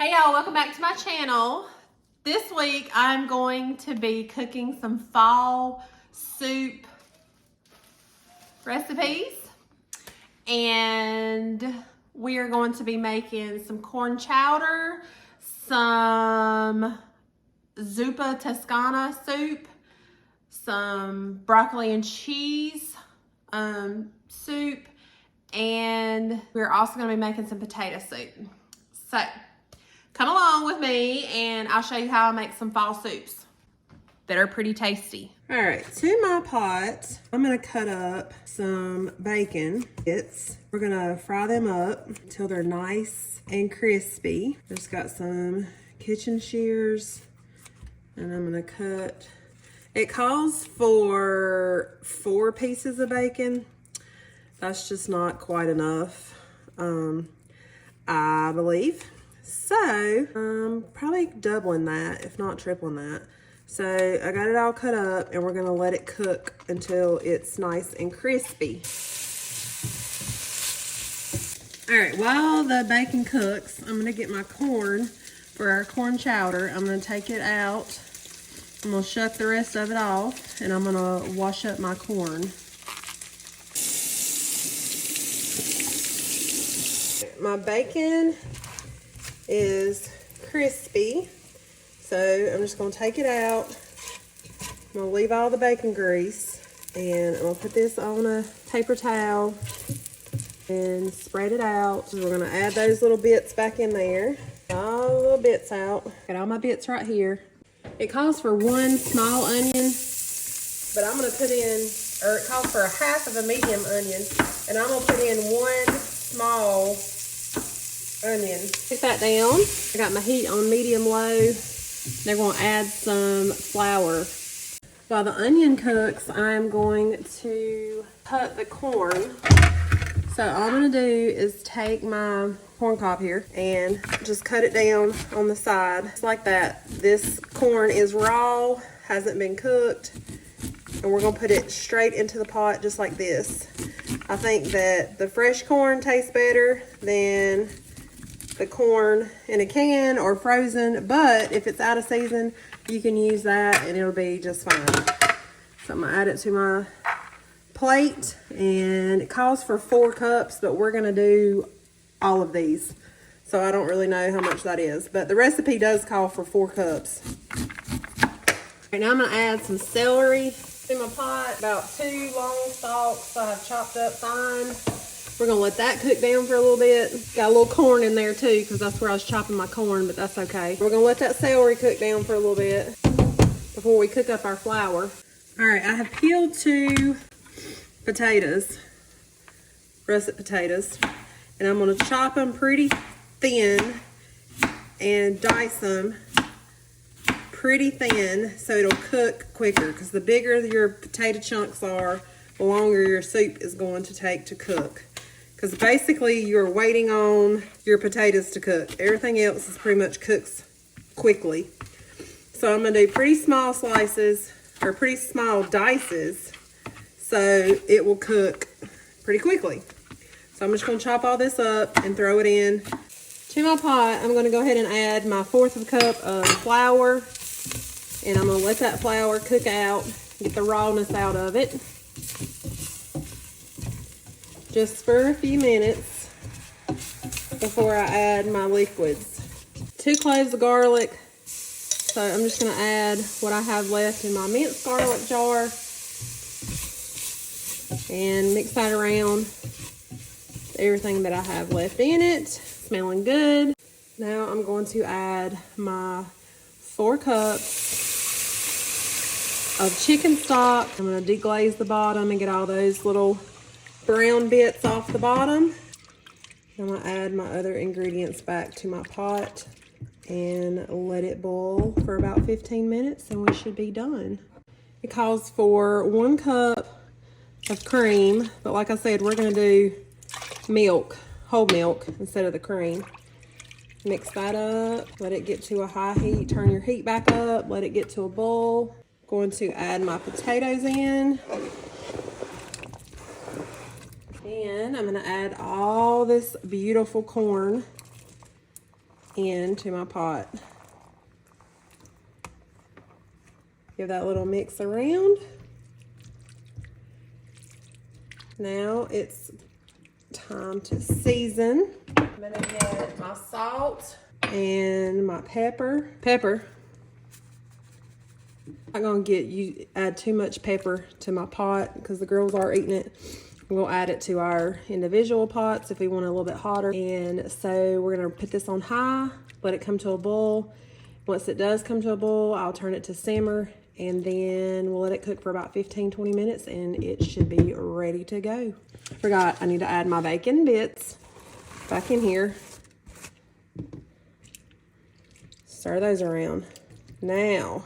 Hey y'all, welcome back to my channel. This week I'm going to be cooking some fall soup recipes, and we are going to be making some corn chowder, some Zuppa Tuscana soup, some broccoli and cheese soup, and we're also going to be making some potato soup. So come along with me and I'll show you how I make some fall soups that are pretty tasty. All right, to my pot, I'm gonna cut up some bacon bits. We're gonna fry them up until they're nice and crispy. Just got some kitchen shears and I'm gonna cut. It calls for 4 pieces of bacon. That's just not quite enough, I believe. So, probably doubling that, if not tripling that. So, I got it all cut up, and we're going to let it cook until it's nice and crispy. Alright, while the bacon cooks, I'm going to get my corn for our corn chowder. I'm going to take it out. I'm going to shuck the rest of it off, and I'm going to wash up my corn. My bacon is crispy, so I'm just going to take it out. I'm going to leave all the bacon grease, and I'm going to put this on a paper towel and spread it out. So we're going to add those little bits back in there. All the little bits out. Got all my bits right here. It calls for 1 small onion, but I'm going to put in, or it calls for a half of a medium onion, and I'm going to put in 1 small onion. Put that down. I got my heat on medium-low. They're going to add some flour. While the onion cooks, I'm going to cut the corn. So all I'm going to do is take my corn cob here and just cut it down on the side. Just like that. This corn is raw, hasn't been cooked, and we're going to put it straight into the pot just like this. I think that the fresh corn tastes better than the corn in a can or frozen, but if it's out of season, you can use that and it'll be just fine. So I'm gonna add it to my plate, and it calls for 4 cups, but we're gonna do all of these. So I don't really know how much that is, but the recipe does call for 4 cups. Right now I'm gonna add some celery to my pot, about 2 long stalks I have chopped up fine. We're going to let that cook down for a little bit. Got a little corn in there too, because that's where I was chopping my corn, but that's okay. We're going to let that celery cook down for a little bit before we cook up our flour. All right, I have peeled 2 potatoes, russet potatoes, and I'm going to chop them pretty thin and dice them pretty thin so it'll cook quicker, because the bigger your potato chunks are, the longer your soup is going to take to cook. Because basically you're waiting on your potatoes to cook. Everything else is pretty much cooks quickly. So I'm going to do pretty small slices, or pretty small dices, so it will cook pretty quickly. So I'm just going to chop all this up and throw it in. To my pot, I'm going to go ahead and add my 1/4 cup of flour. And I'm going to let that flour cook out, get the rawness out of it. Just for a few minutes before I add my liquids. 2 cloves of garlic. So I'm just going to add what I have left in my minced garlic jar and mix that around with everything that I have left in it. Smelling good. Now I'm going to add my 4 cups of chicken stock. I'm going to deglaze the bottom and get all those little brown bits off the bottom. I'm going to add my other ingredients back to my pot and let it boil for about 15 minutes and we should be done. It calls for 1 cup of cream, but like I said, we're going to do milk, whole milk instead of the cream. Mix that up, let it get to a high heat, turn your heat back up, let it get to a boil. Going to add my potatoes in. And I'm going to add all this beautiful corn into my pot. Give that little mix around. Now it's time to season. I'm gonna get my salt and my pepper. I'm not gonna add too much pepper to my pot because the girls are eating it. We'll add it to our individual pots if we want it a little bit hotter. And so we're gonna put this on high, let it come to a boil. Once it does come to a boil, I'll turn it to simmer, and then we'll let it cook for about 15-20 minutes, and it should be ready to go. Forgot, I need to add my bacon bits back in here. Stir those around. Now,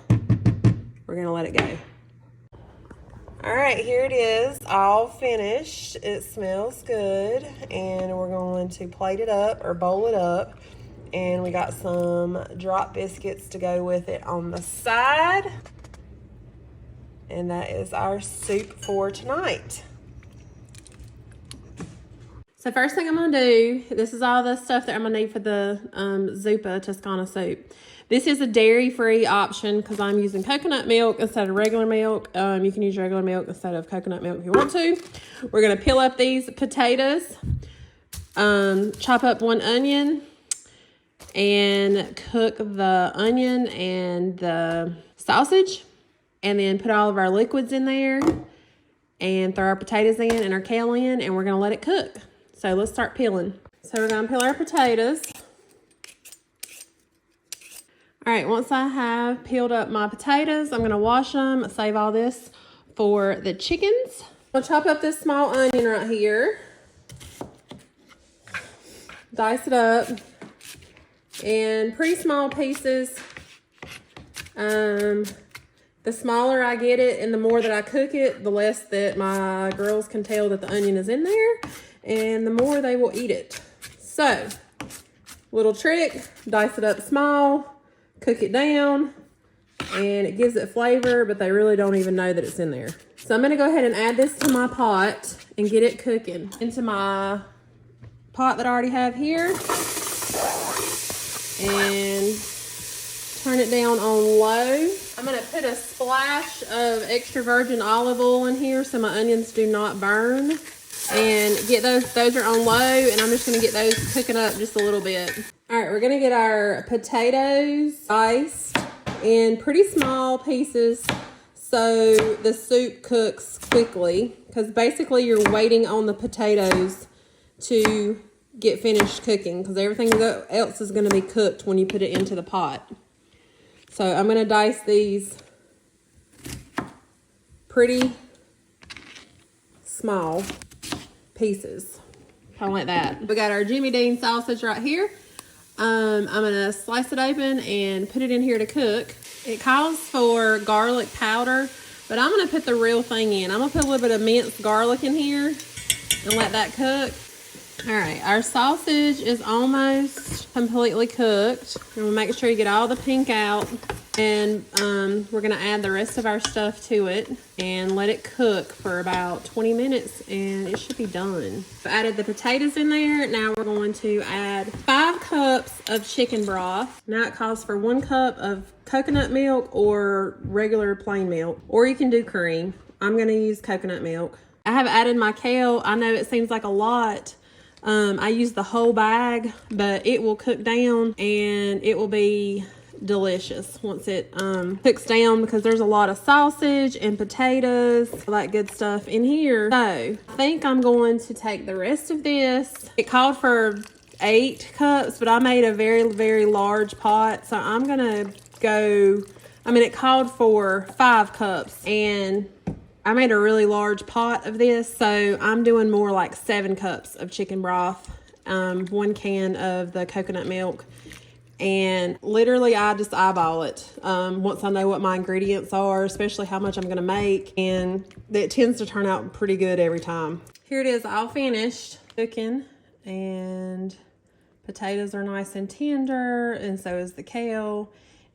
we're gonna let it go. All right, here it is, all finished. It smells good, and we're going to plate it up or bowl it up. And we got some drop biscuits to go with it on the side. And that is our soup for tonight. So first thing I'm gonna do, this is all the stuff that I'm gonna need for the Zuppa Tuscana soup. This is a dairy-free option because I'm using coconut milk instead of regular milk. You can use regular milk instead of coconut milk if you want to. We're gonna peel up these potatoes, chop up 1 onion, and cook the onion and the sausage, and then put all of our liquids in there and throw our potatoes in and our kale in, and we're gonna let it cook. So let's start peeling. So we're gonna peel our potatoes. All right, once I have peeled up my potatoes, I'm gonna wash them, save all this for the chickens. I'll chop up this small onion right here. Dice it up in pretty small pieces. The smaller I get it and the more that I cook it, the less that my girls can tell that the onion is in there, and the more they will eat it. So, little trick, dice it up small, cook it down, and it gives it flavor, but they really don't even know that it's in there. So I'm gonna go ahead and add this to my pot and get it cooking. Into my pot that I already have here, and turn it down on low. I'm gonna put a splash of extra virgin olive oil in here so my onions do not burn. And get those are on low, and I'm just gonna get those cooking up just a little bit. All right, we're gonna get our potatoes diced in pretty small pieces so the soup cooks quickly, because basically you're waiting on the potatoes to get finished cooking, because everything else is gonna be cooked when you put it into the pot. So I'm gonna dice these pretty small pieces, kind of like that. We got our Jimmy Dean sausage right here. I'm gonna slice it open and put it in here to cook. It calls for garlic powder, but I'm gonna put the real thing in. I'm gonna put a little bit of minced garlic in here and let that cook. All right, our sausage is almost completely cooked. And we'll make sure you get all the pink out. And we're gonna add the rest of our stuff to it and let it cook for about 20 minutes, and it should be done. So added the potatoes in there. Now we're going to add 5 cups of chicken broth. Now it calls for 1 cup of coconut milk or regular plain milk, or you can do cream. I'm gonna use coconut milk. I have added my kale. I know it seems like a lot. I use the whole bag, but it will cook down and it will be delicious once it cooks down, because there's a lot of sausage and potatoes, all that good stuff in here. So I think I'm going to take the rest of this. It called for 8 cups, but I made a very, very large pot, so I'm gonna go, it called for 5 cups, and I made a really large pot of this, so I'm doing more like 7 cups of chicken broth, 1 can of the coconut milk, and literally I just eyeball it once I know what my ingredients are, especially how much I'm going to make, and it tends to turn out pretty good every time. Here it is, all finished cooking, and potatoes are nice and tender, and so is the kale,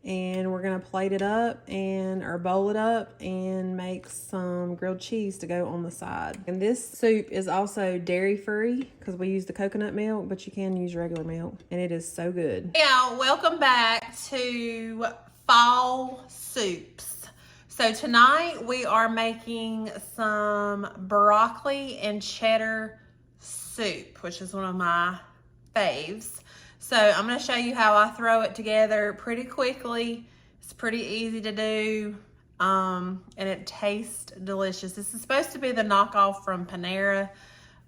and we're gonna plate it up or bowl it up and make some grilled cheese to go on the side. And this soup is also dairy free because we use the coconut milk, but you can use regular milk, and it is so good. Yeah, welcome back to fall soups. So tonight we are making some broccoli and cheddar soup, which is one of my faves. So I'm going to show you how I throw it together pretty quickly. It's pretty easy to do, and it tastes delicious. This is supposed to be the knockoff from Panera,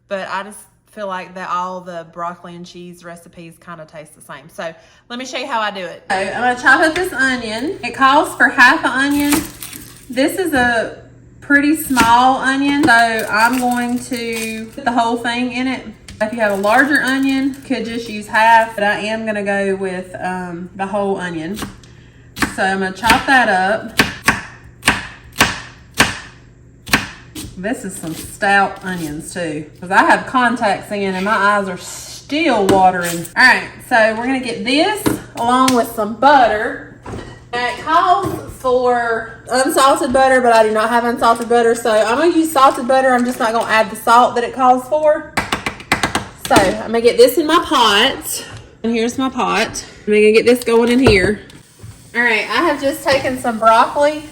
but I just feel like that all the broccoli and cheese recipes kind of taste the same. So let me show you how I do it. So I'm going to chop up this onion. It calls for half an onion. This is a pretty small onion, so I'm going to put the whole thing in it. If you have a larger onion, you could just use half, but I am gonna go with the whole onion. So I'm gonna chop that up. This is some stout onions too, because I have contacts in and my eyes are still watering. All right, so we're gonna get this along with some butter. Now it calls for unsalted butter, but I do not have unsalted butter, so I'm gonna use salted butter. I'm just not gonna add the salt that it calls for. So I'm gonna get this in my pot, and here's my pot. I'm gonna get this going in here. All right, I have just taken some broccoli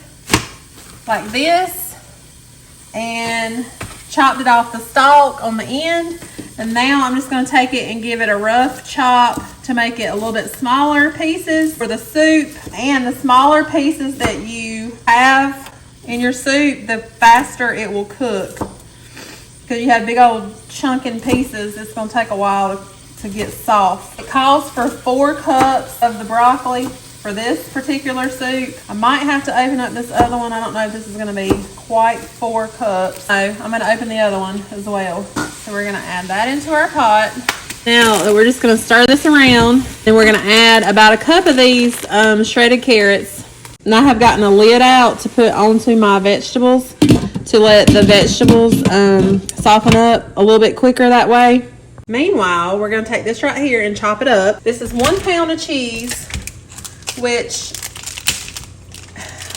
like this and chopped it off the stalk on the end. And now I'm just gonna take it and give it a rough chop to make it a little bit smaller pieces for the soup. And the smaller pieces that you have in your soup, the faster it will cook. Because you have big old chunking pieces, it's going to take a while to get soft. It calls for 4 cups of the broccoli for this particular soup. I might have to open up this other one. I don't know if this is going to be quite 4 cups. So I'm going to open the other one as well. So we're going to add that into our pot. Now we're just going to stir this around. Then we're going to add about a cup of these shredded carrots. And I have gotten a lid out to put onto my vegetables to let the vegetables soften up a little bit quicker that way. Meanwhile, we're going to take this right here and chop it up. This is 1 pound of cheese, which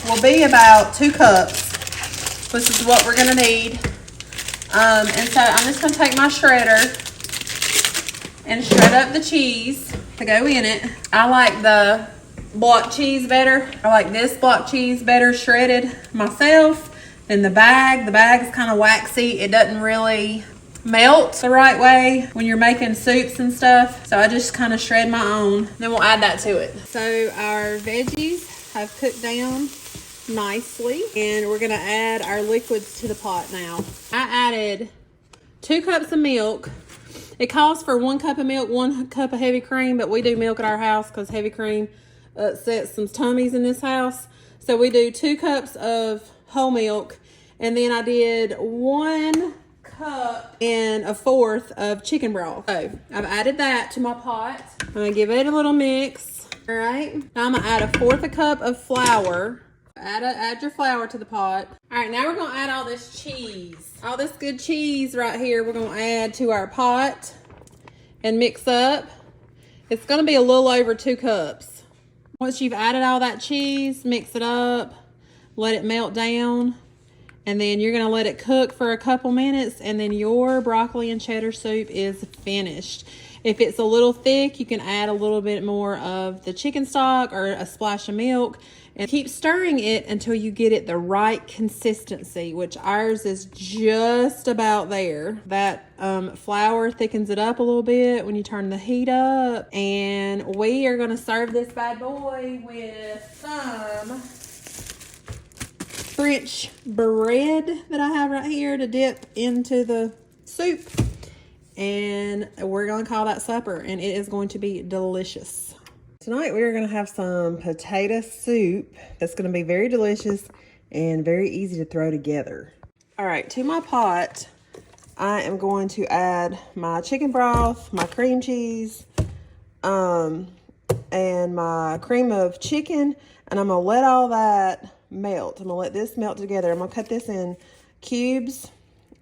will be about 2 cups. This is what we're going to need. And so I'm just going to take my shredder and shred up the cheese to go in it. I like the block cheese better. I like this block cheese better shredded myself than the bag. The bag is kind of waxy. It doesn't really melt the right way when you're making soups and stuff. So I just kind of shred my own. Then we'll add that to it. So our veggies have cooked down nicely, and we're gonna add our liquids to the pot now. I added 2 cups of milk. It calls for 1 cup of milk, 1 cup of heavy cream, but we do milk at our house because heavy cream upsets some tummies in this house. So we do 2 cups of whole milk, and then I did 1 cup and 1/4 of chicken broth. So I've added that to my pot. I'm gonna give it a little mix. All right, now I'm gonna add 1/4 cup of flour. Add your flour to the pot. All right, now we're gonna add all this cheese. All this good cheese right here we're gonna add to our pot and mix up. It's gonna be a little over 2 cups. Once you've added all that cheese, mix it up, let it melt down, and then you're gonna let it cook for a couple minutes, and then your broccoli and cheddar soup is finished. If it's a little thick, you can add a little bit more of the chicken stock or a splash of milk, and keep stirring it until you get it the right consistency, which ours is just about there. That flour thickens it up a little bit when you turn the heat up. And we are gonna serve this bad boy with some French bread that I have right here to dip into the soup. And we're gonna call that supper, and it is going to be delicious. Tonight we are going to have some potato soup that's going to be very delicious and very easy to throw together. All right, to my pot, I am going to add my chicken broth, my cream cheese, and my cream of chicken, and I'm going to let all that melt. I'm going to let this melt together. I'm going to cut this in cubes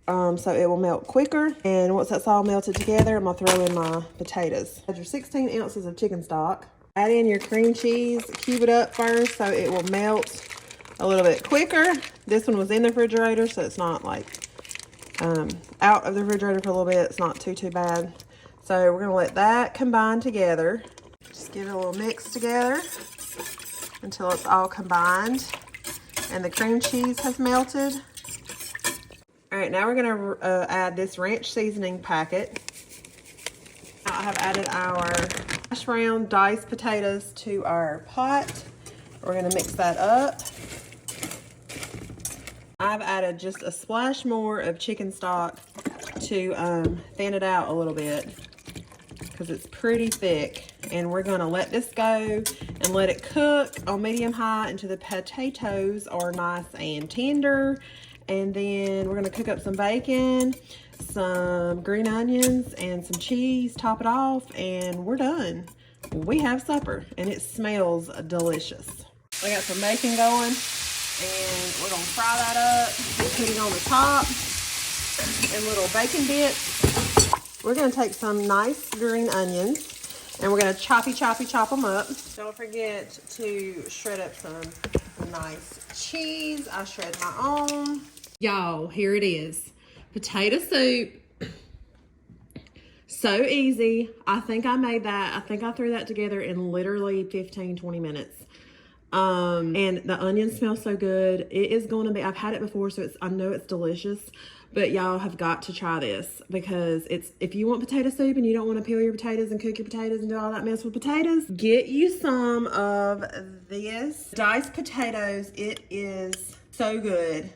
so it will melt quicker. And once that's all melted together, I'm going to throw in my potatoes. Add your 16 ounces of chicken stock. Add in your cream cheese, cube it up first so it will melt a little bit quicker. This one was in the refrigerator, so it's not like out of the refrigerator for a little bit. It's not too bad. So we're gonna let that combine together. Just give it a little mix together until it's all combined and the cream cheese has melted. All right, now we're gonna add this ranch seasoning packet. I have added our hash brown diced potatoes to our pot. We're gonna mix that up. I've added just a splash more of chicken stock to thin it out a little bit because it's pretty thick. And we're gonna let this go and let it cook on medium high until the potatoes are nice and tender. And then we're gonna cook up some bacon, some green onions, and some cheese, top it off, and we're done. We have supper, and it smells delicious. I got some bacon going, and we're gonna fry that up, put it on the top, in little bacon bits. We're gonna take some nice green onions, and we're gonna chop them up. Don't forget to shred up some nice cheese. I shred my own. Y'all, here it is. Potato soup. So easy. I think I made that. I think I threw that together in literally 15-20 minutes. And the onions smell so good. It is going to be, I've had it before, so I know it's delicious, but y'all have got to try this because if you want potato soup and you don't want to peel your potatoes and cook your potatoes and do all that mess with potatoes, get you some of this diced potatoes. It is so good.